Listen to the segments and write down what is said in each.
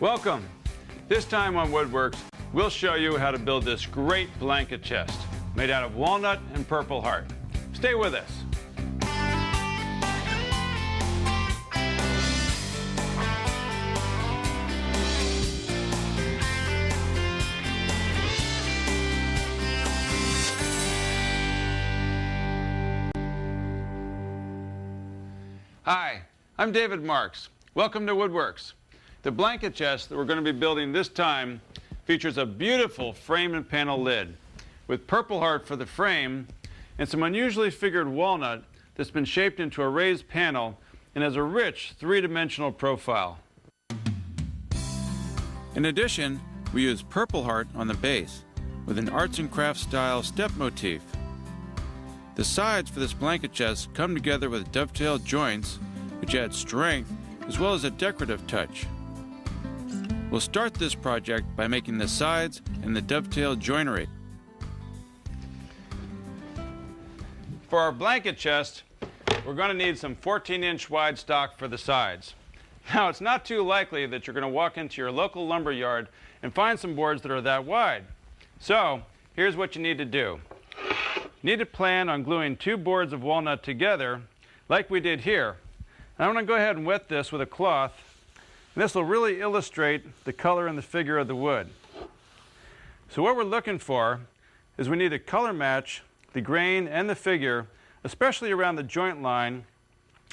Welcome. This time on Woodworks, we'll show you how to build this great blanket chest made out of walnut and purple heart. Stay with us. Hi, I'm David Marks. Welcome to Woodworks. The blanket chest that we're going to be building this time features a beautiful frame and panel lid with purple heart for the frame and some unusually figured walnut that's been shaped into a raised panel and has a rich three-dimensional profile. In addition, we use purple heart on the base with an arts and crafts style step motif. The sides for this blanket chest come together with dovetail joints, which add strength as well as a decorative touch. We'll start this project by making the sides and the dovetail joinery. For our blanket chest, we're going to need some 14-inch wide stock for the sides. Now, it's not too likely that you're going to walk into your local lumber yard and find some boards that are that wide. So, here's what you need to do. You need to plan on gluing two boards of walnut together like we did here. And I'm going to go ahead and wet this with a cloth. And this will really illustrate the color and the figure of the wood. So what we're looking for is we need to color match the grain and the figure, especially around the joint line,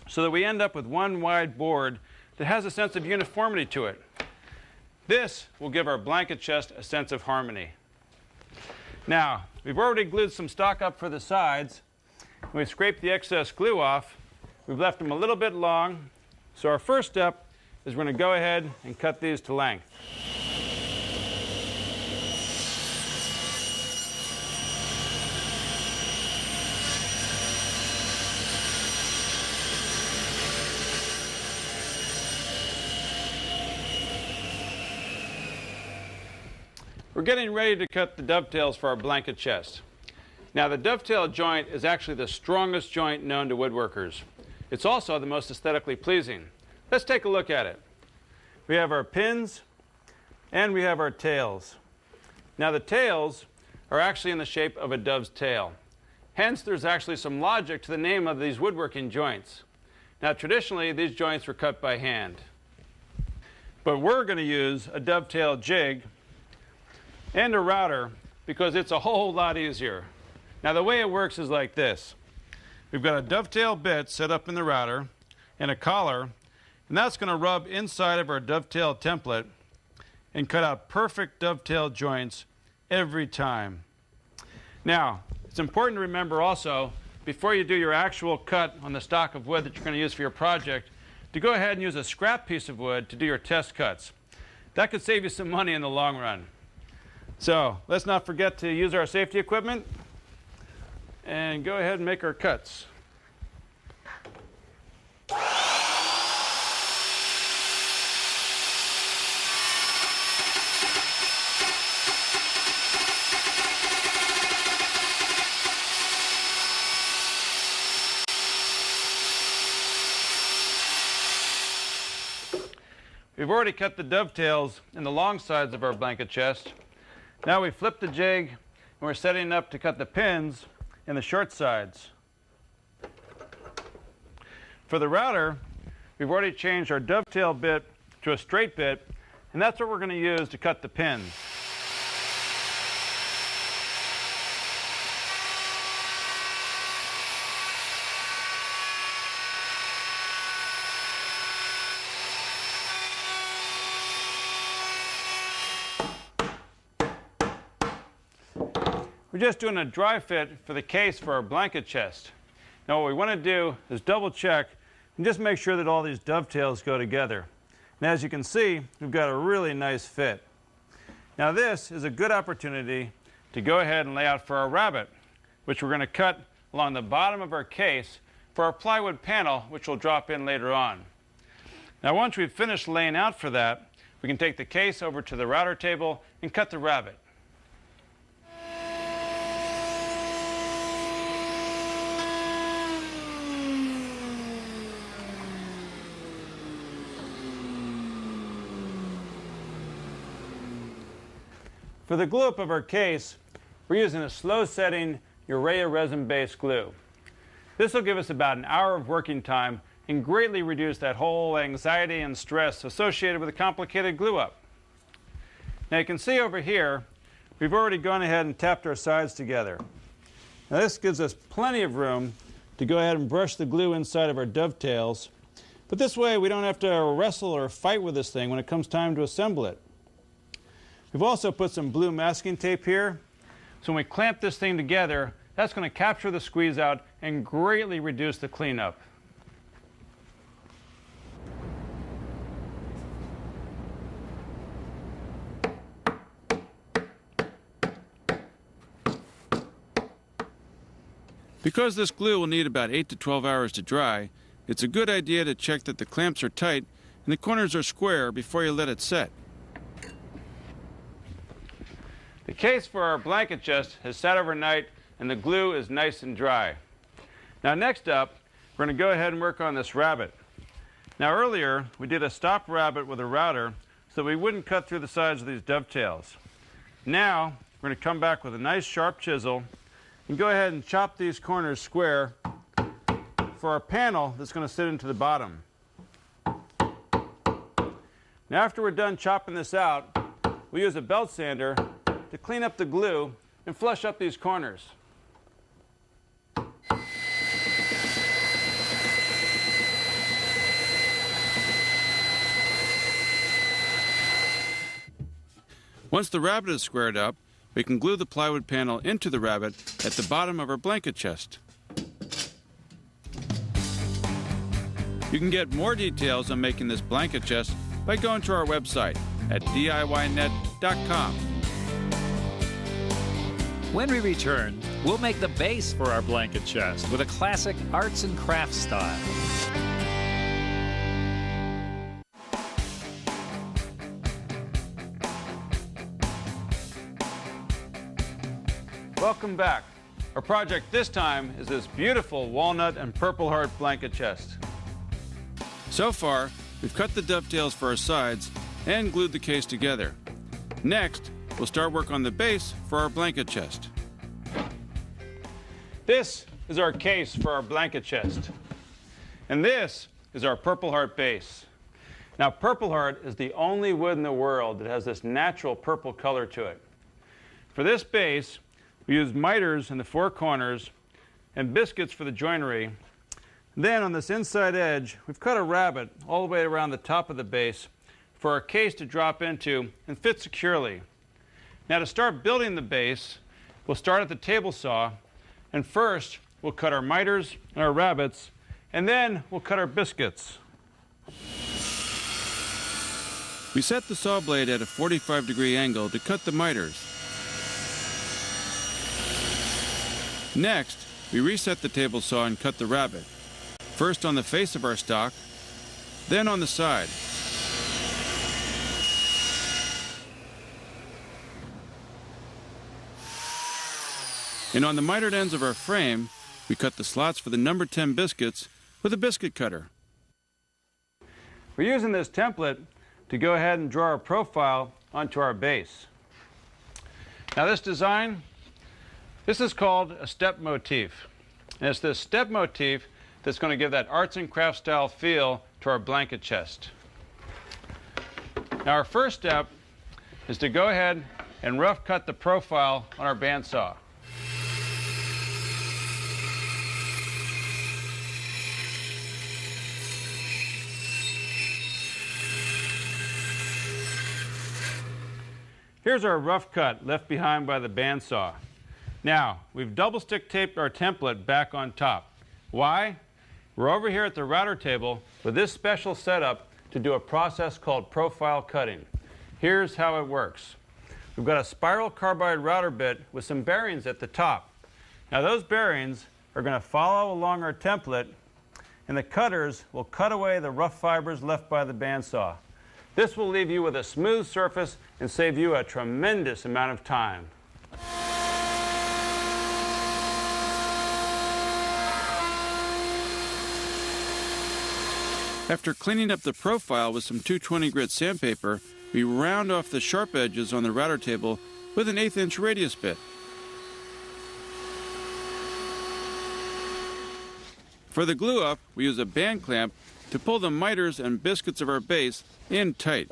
so that we end up with one wide board that has a sense of uniformity to it. This will give our blanket chest a sense of harmony. Now, we've already glued some stock up for the sides. We've scraped the excess glue off. We've left them a little bit long. So our first step is we're going to go ahead and cut these to length. We're getting ready to cut the dovetails for our blanket chest. Now, the dovetail joint is actually the strongest joint known to woodworkers. It's also the most aesthetically pleasing. Let's take a look at it. We have our pins and we have our tails. Now, the tails are actually in the shape of a dove's tail. Hence, there's actually some logic to the name of these woodworking joints. Now, traditionally, these joints were cut by hand. But we're going to use a dovetail jig and a router because it's a whole lot easier. Now, the way it works is like this. We've got a dovetail bit set up in the router and a collar, and that's going to rub inside of our dovetail template and cut out perfect dovetail joints every time. Now, it's important to remember also, before you do your actual cut on the stock of wood that you're going to use for your project, to go ahead and use a scrap piece of wood to do your test cuts. That could save you some money in the long run. So let's not forget to use our safety equipment and go ahead and make our cuts. We've already cut the dovetails in the long sides of our blanket chest. Now we flip the jig and we're setting up to cut the pins in the short sides. For the router, we've already changed our dovetail bit to a straight bit, and that's what we're going to use to cut the pins. We're just doing a dry fit for the case for our blanket chest. Now what we want to do is double check and just make sure that all these dovetails go together. And as you can see, we've got a really nice fit. Now this is a good opportunity to go ahead and lay out for our rabbet, which we're going to cut along the bottom of our case for our plywood panel, which will drop in later on. Now once we've finished laying out for that, we can take the case over to the router table and cut the rabbet. For the glue up of our case, we're using a slow-setting urea resin-based glue. This will give us about an hour of working time and greatly reduce that whole anxiety and stress associated with a complicated glue up. Now you can see over here, we've already gone ahead and tapped our sides together. Now this gives us plenty of room to go ahead and brush the glue inside of our dovetails. But this way we don't have to wrestle or fight with this thing when it comes time to assemble it. We've also put some blue masking tape here. So when we clamp this thing together, that's going to capture the squeeze out and greatly reduce the cleanup. Because this glue will need about 8 to 12 hours to dry, it's a good idea to check that the clamps are tight and the corners are square before you let it set. The case for our blanket chest has sat overnight and the glue is nice and dry. Now next up, we're going to go ahead and work on this rabbet. Now earlier, we did a stop rabbet with a router so we wouldn't cut through the sides of these dovetails. Now, we're going to come back with a nice sharp chisel and go ahead and chop these corners square for our panel that's going to sit into the bottom. Now after we're done chopping this out, we use a belt sander to clean up the glue and flush up these corners. Once the rabbet is squared up, we can glue the plywood panel into the rabbet at the bottom of our blanket chest. You can get more details on making this blanket chest by going to our website at DIYnet.com. When we return, we'll make the base for our blanket chest with a classic arts and crafts style. Welcome back. Our project this time is this beautiful walnut and Purpleheart blanket chest. So far, we've cut the dovetails for our sides and glued the case together. Next, we'll start work on the base for our blanket chest. This is our case for our blanket chest. And this is our Purpleheart base. Now, Purpleheart is the only wood in the world that has this natural purple color to it. For this base, we used miters in the four corners and biscuits for the joinery. Then on this inside edge, we've cut a rabbet all the way around the top of the base for our case to drop into and fit securely. Now to start building the base, we'll start at the table saw, and first we'll cut our miters and our rabbets, and then we'll cut our biscuits. We set the saw blade at a 45-degree angle to cut the miters. Next, we reset the table saw and cut the rabbet, first on the face of our stock, then on the side. And on the mitered ends of our frame, we cut the slots for the number 10 biscuits with a biscuit cutter. We're using this template to go ahead and draw our profile onto our base. Now this design, this is called a step motif. And it's this step motif that's going to give that arts and crafts style feel to our blanket chest. Now our first step is to go ahead and rough cut the profile on our bandsaw. Here's our rough cut left behind by the bandsaw. Now, we've double stick taped our template back on top. Why? We're over here at the router table with this special setup to do a process called profile cutting. Here's how it works. We've got a spiral carbide router bit with some bearings at the top. Now those bearings are going to follow along our template, and the cutters will cut away the rough fibers left by the bandsaw. This will leave you with a smooth surface and save you a tremendous amount of time. After cleaning up the profile with some 220 grit sandpaper, we round off the sharp edges on the router table with an 1/8 inch radius bit. For the glue up, we use a band clamp to pull the miters and biscuits of our base in tight.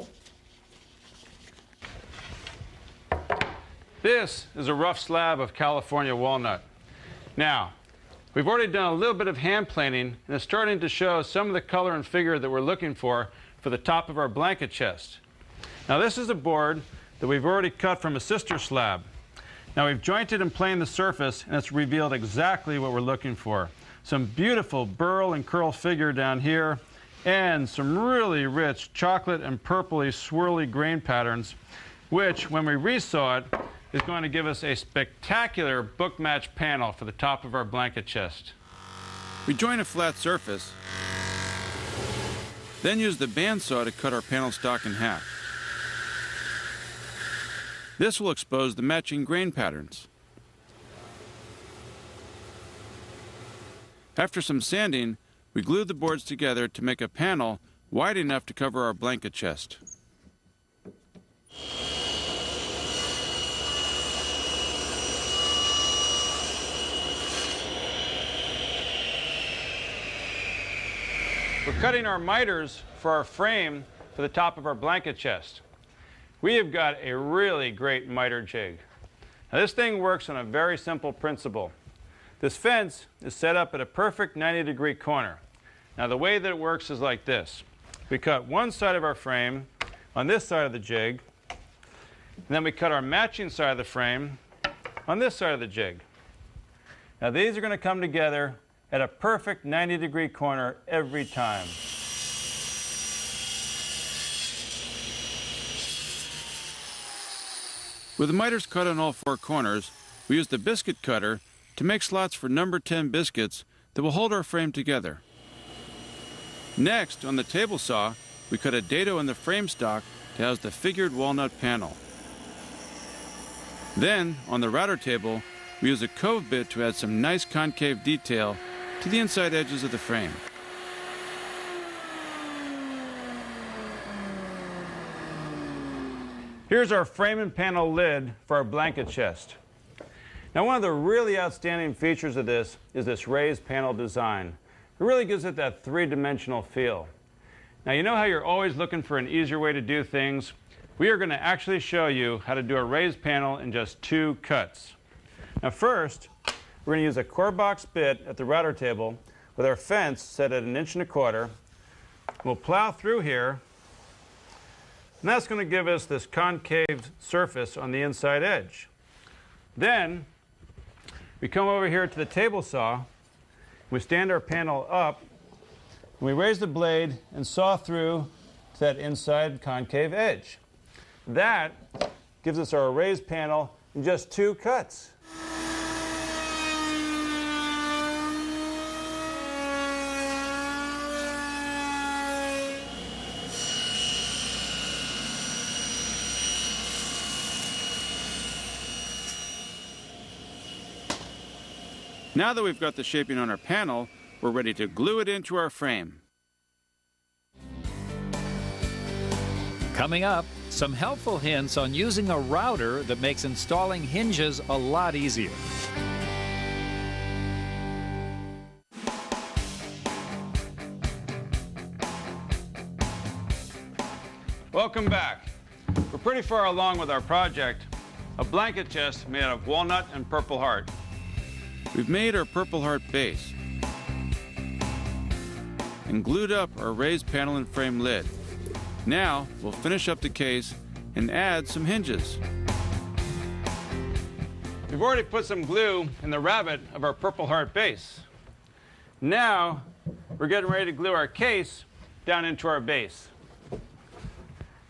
This is a rough slab of California walnut. Now, we've already done a little bit of hand planing, and it's starting to show some of the color and figure that we're looking for the top of our blanket chest. Now, this is a board that we've already cut from a sister slab. Now, we've jointed and planed the surface, and it's revealed exactly what we're looking for. Some beautiful burl and curl figure down here, and some really rich chocolate and purpley swirly grain patterns, which, when we resaw it, is going to give us a spectacular book match panel for the top of our blanket chest. We join a flat surface, then use the bandsaw to cut our panel stock in half. This will expose the matching grain patterns. After some sanding, we glue the boards together to make a panel wide enough to cover our blanket chest. We're cutting our miters for our frame for the top of our blanket chest. We have got a really great miter jig. Now, this thing works on a very simple principle. This fence is set up at a perfect 90-degree corner. Now, the way that it works is like this. We cut one side of our frame on this side of the jig, and then we cut our matching side of the frame on this side of the jig. Now, these are going to come together at a perfect 90-degree corner every time. With the miters cut on all 4 corners, we use the biscuit cutter to make slots for number 10 biscuits that will hold our frame together. Next, on the table saw, we cut a dado in the frame stock to house the figured walnut panel. Then, on the router table, we use a cove bit to add some nice concave detail to the inside edges of the frame. Here's our frame and panel lid for our blanket chest. Now, one of the really outstanding features of this is this raised panel design. It really gives it that 3-dimensional feel. Now, you know how you're always looking for an easier way to do things? We are going to actually show you how to do a raised panel in just 2 cuts. Now, first, we're going to use a core box bit at the router table with our fence set at 1.25 inches. We'll plow through here, and that's going to give us this concave surface on the inside edge. Then, we come over here to the table saw, we stand our panel up, and we raise the blade and saw through to that inside concave edge. That gives us our raised panel in just 2 cuts. Now that we've got the shaping on our panel, we're ready to glue it into our frame. Coming up, some helpful hints on using a router that makes installing hinges a lot easier. Welcome back. We're pretty far along with our project, a blanket chest made out of walnut and purple heart. We've made our purple heart base and glued up our raised panel and frame lid. Now we'll finish up the case and add some hinges. We've already put some glue in the rabbet of our purple heart base. Now we're getting ready to glue our case down into our base.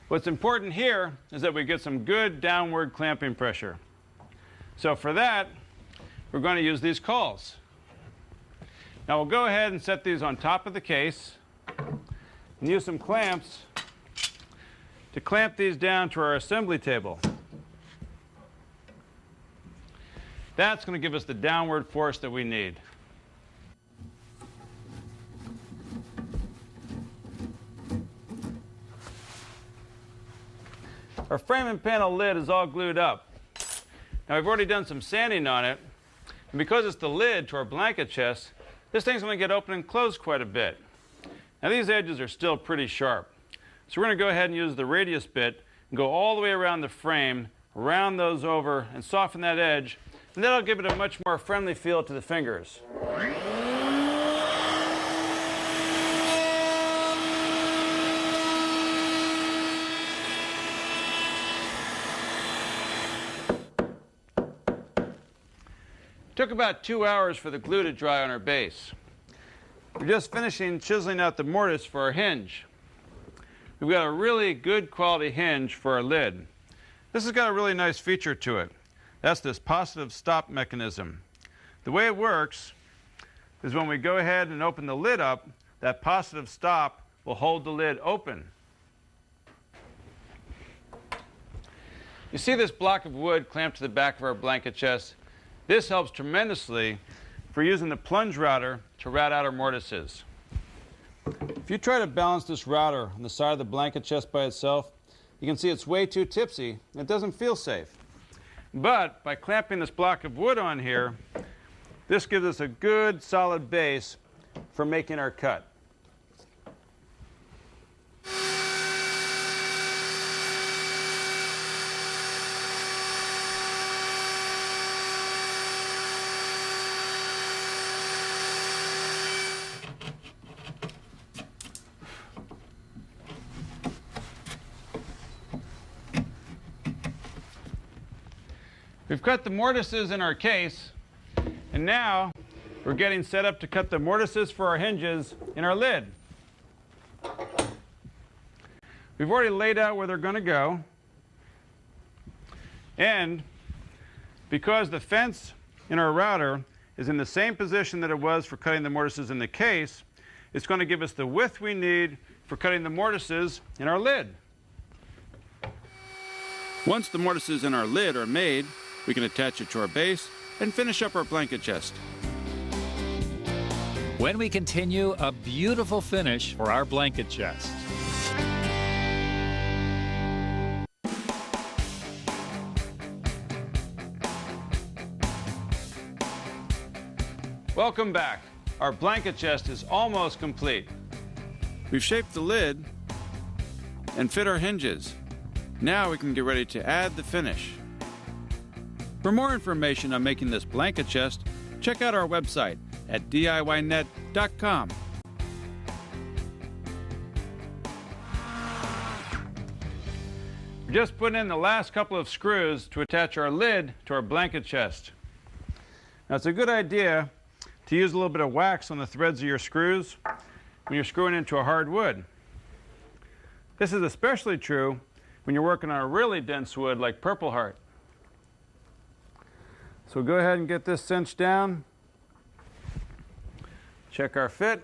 What's important here is that we get some good downward clamping pressure. So for that, we're going to use these cauls. Now we'll go ahead and set these on top of the case and use some clamps to clamp these down to our assembly table. That's going to give us the downward force that we need. Our frame and panel lid is all glued up. Now we've already done some sanding on it, and because it's the lid to our blanket chest, this thing's going to get open and closed quite a bit. Now these edges are still pretty sharp. So we're going to go ahead and use the radius bit and go all the way around the frame, round those over, and soften that edge, and that'll give it a much more friendly feel to the fingers. It took about 2 hours for the glue to dry on our base. We're just finishing chiseling out the mortise for our hinge. We've got a really good quality hinge for our lid. This has got a really nice feature to it. That's this positive stop mechanism. The way it works is when we go ahead and open the lid up, that positive stop will hold the lid open. You see this block of wood clamped to the back of our blanket chest? This helps tremendously for using the plunge router to route out our mortises. If you try to balance this router on the side of the blanket chest by itself, you can see it's way too tipsy and it doesn't feel safe. But by clamping this block of wood on here, this gives us a good solid base for making our cut. We've cut the mortises in our case, and now we're getting set up to cut the mortises for our hinges in our lid. We've already laid out where they're going to go, and because the fence in our router is in the same position that it was for cutting the mortises in the case, it's going to give us the width we need for cutting the mortises in our lid. Once the mortises in our lid are made, we can attach it to our base and finish up our blanket chest. When we continue, a beautiful finish for our blanket chest. Welcome back. Our blanket chest is almost complete. We've shaped the lid and fit our hinges. Now we can get ready to add the finish. For more information on making this blanket chest, check out our website at DIYnet.com. We're just putting in the last couple of screws to attach our lid to our blanket chest. Now it's a good idea to use a little bit of wax on the threads of your screws when you're screwing into a hard wood. This is especially true when you're working on a really dense wood like Purpleheart. So go ahead and get this cinched down. Check our fit.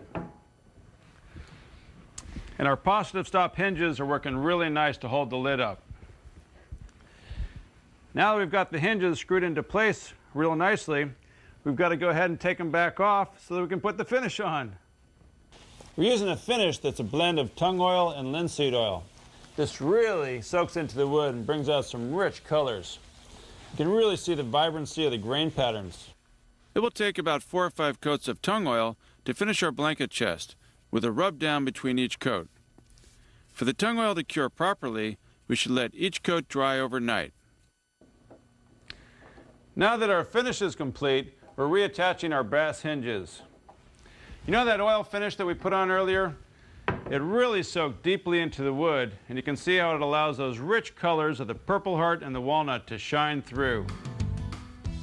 And our positive stop hinges are working really nice to hold the lid up. Now that we've got the hinges screwed into place real nicely, we've got to go ahead and take them back off so that we can put the finish on. We're using a finish that's a blend of tung oil and linseed oil. This really soaks into the wood and brings out some rich colors. You can really see the vibrancy of the grain patterns. It will take about 4 or 5 coats of tung oil to finish our blanket chest, with a rub down between each coat. For the tung oil to cure properly, we should let each coat dry overnight. Now that our finish is complete, we're reattaching our brass hinges. You know that oil finish that we put on earlier? It really soaked deeply into the wood, and you can see how it allows those rich colors of the Purpleheart and the walnut to shine through.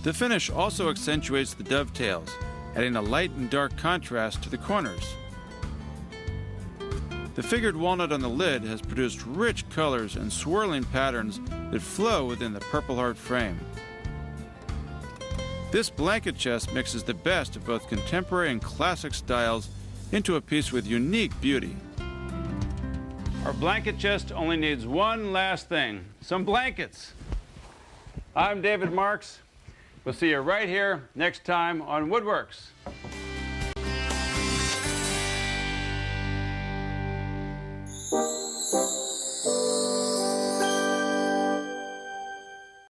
The finish also accentuates the dovetails, adding a light and dark contrast to the corners. The figured walnut on the lid has produced rich colors and swirling patterns that flow within the Purpleheart frame. This blanket chest mixes the best of both contemporary and classic styles into a piece with unique beauty. Our blanket chest only needs one last thing, some blankets. I'm David Marks. We'll see you right here next time on Woodworks.